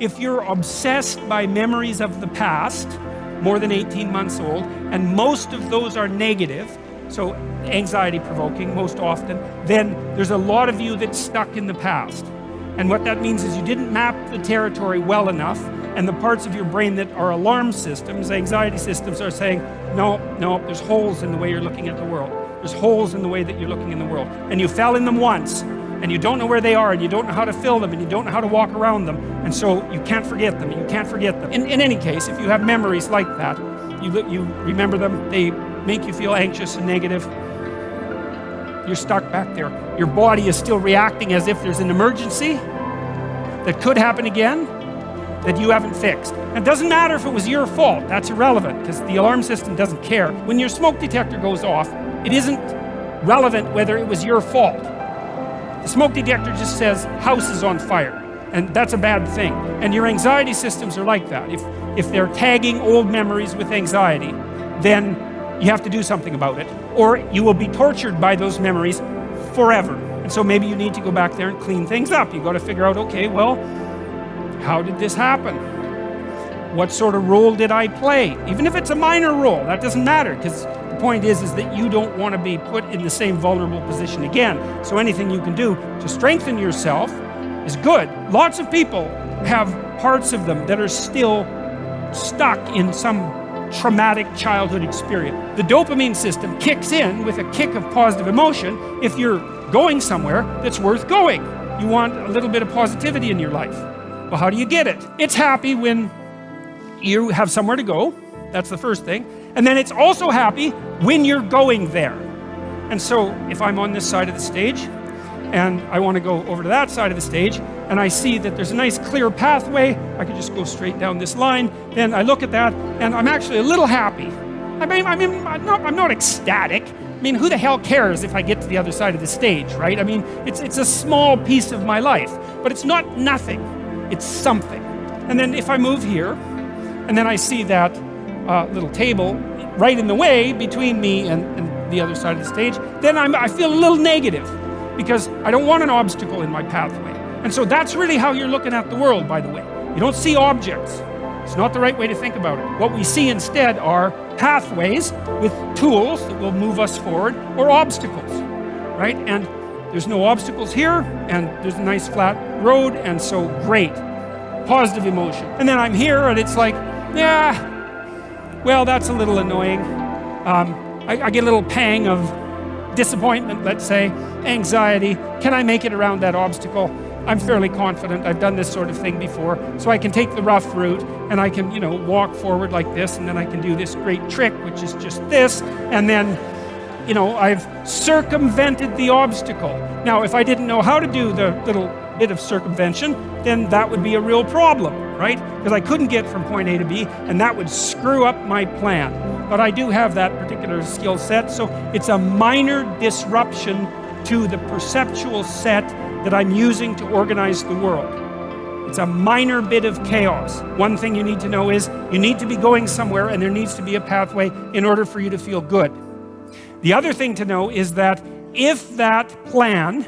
if you're obsessed by memories of the past, more than 18 months old, and most of those are negative, so anxiety provoking most often, then there's a lot of you that's stuck in the past. And what that means is you didn't map the territory well enough, and the parts of your brain that are alarm systems, anxiety systems, are saying, no, there's holes in the way you're looking at the world. There's holes in the way that you're looking in the world. And you fell in them once, and you don't know where they are, and you don't know how to fill them, and you don't know how to walk around them, and so you can't forget them, you can't forget them. In any case, if you have memories like that, you remember them, they make you feel anxious and negative, you're stuck back there. Your body is still reacting as if there's an emergency that could happen again that you haven't fixed. And it doesn't matter if it was your fault, that's irrelevant, because the alarm system doesn't care. When your smoke detector goes off, it isn't relevant whether it was your fault. The smoke detector just says, house is on fire, and that's a bad thing. And your anxiety systems are like that. If they're tagging old memories with anxiety, then you have to do something about it, or you will be tortured by those memories forever. And so maybe you need to go back there and clean things up. You got to figure out, okay, well, how did this happen? What sort of role did I play? Even if it's a minor role, that doesn't matter, because the point is that you don't want to be put in the same vulnerable position again. So anything you can do to strengthen yourself is good. Lots of people have parts of them that are still stuck in some traumatic childhood experience. The dopamine system kicks in with a kick of positive emotion if you're going somewhere that's worth going. You want a little bit of positivity in your life. Well, how do you get it? It's happy when you have somewhere to go. That's the first thing. And then it's also happy when you're going there. And so if I'm on this side of the stage and I want to go over to that side of the stage and I see that there's a nice clear pathway, I could just go straight down this line, then I look at that and I'm actually a little happy. I'm not ecstatic. I mean, who the hell cares if I get to the other side of the stage, right? I mean, it's a small piece of my life, but it's not nothing. It's something. And then if I move here, and then I see that little table right in the way between me and the other side of the stage, then I feel a little negative because I don't want an obstacle in my pathway. And so that's really how you're looking at the world, by the way. You don't see objects. It's not the right way to think about it. What we see instead are pathways with tools that will move us forward, or obstacles, right? And there's no obstacles here, and there's a nice flat road, and so great. Positive emotion. And then I'm here, and it's like, yeah, well, that's a little annoying. I get a little pang of disappointment, let's say, anxiety. Can I make it around that obstacle? I'm fairly confident. I've done this sort of thing before, so I can take the rough route, and I can, walk forward like this, and then I can do this great trick, which is just this, and then, I've circumvented the obstacle. Now, if I didn't know how to do the little bit of circumvention, then that would be a real problem, right? Because I couldn't get from point A to B, and that would screw up my plan. But I do have that particular skill set, so it's a minor disruption to the perceptual set that I'm using to organize the world. It's a minor bit of chaos. One thing you need to know is you need to be going somewhere, and there needs to be a pathway in order for you to feel good. The other thing to know is that if that plan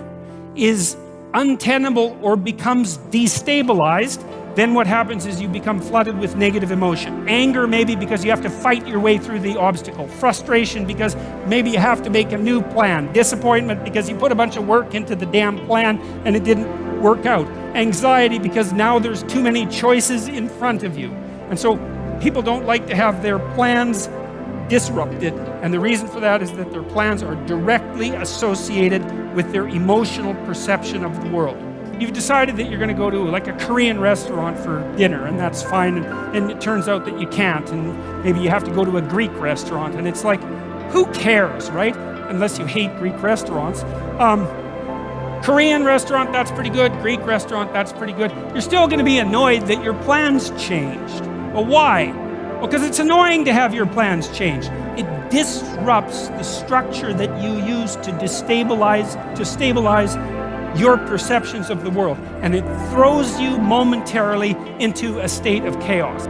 is untenable or becomes destabilized, then what happens is you become flooded with negative emotion. Anger, maybe because you have to fight your way through the obstacle. Frustration, because maybe you have to make a new plan. Disappointment, because you put a bunch of work into the damn plan and it didn't work out. Anxiety, because now there's too many choices in front of you. And so people don't like to have their plans disrupted. And the reason for that is that their plans are directly associated with their emotional perception of the world. You've decided that you're going to go to like a Korean restaurant for dinner, and that's fine, and it turns out that you can't, and maybe you have to go to a Greek restaurant, and it's like, who cares, right? Unless you hate Greek restaurants. Korean restaurant, that's pretty good. Greek restaurant, that's pretty good. You're still going to be annoyed that your plans changed. Well, why? Well, because it's annoying to have your plans changed. It disrupts the structure that you use to stabilize your perceptions of the world, and it throws you momentarily into a state of chaos.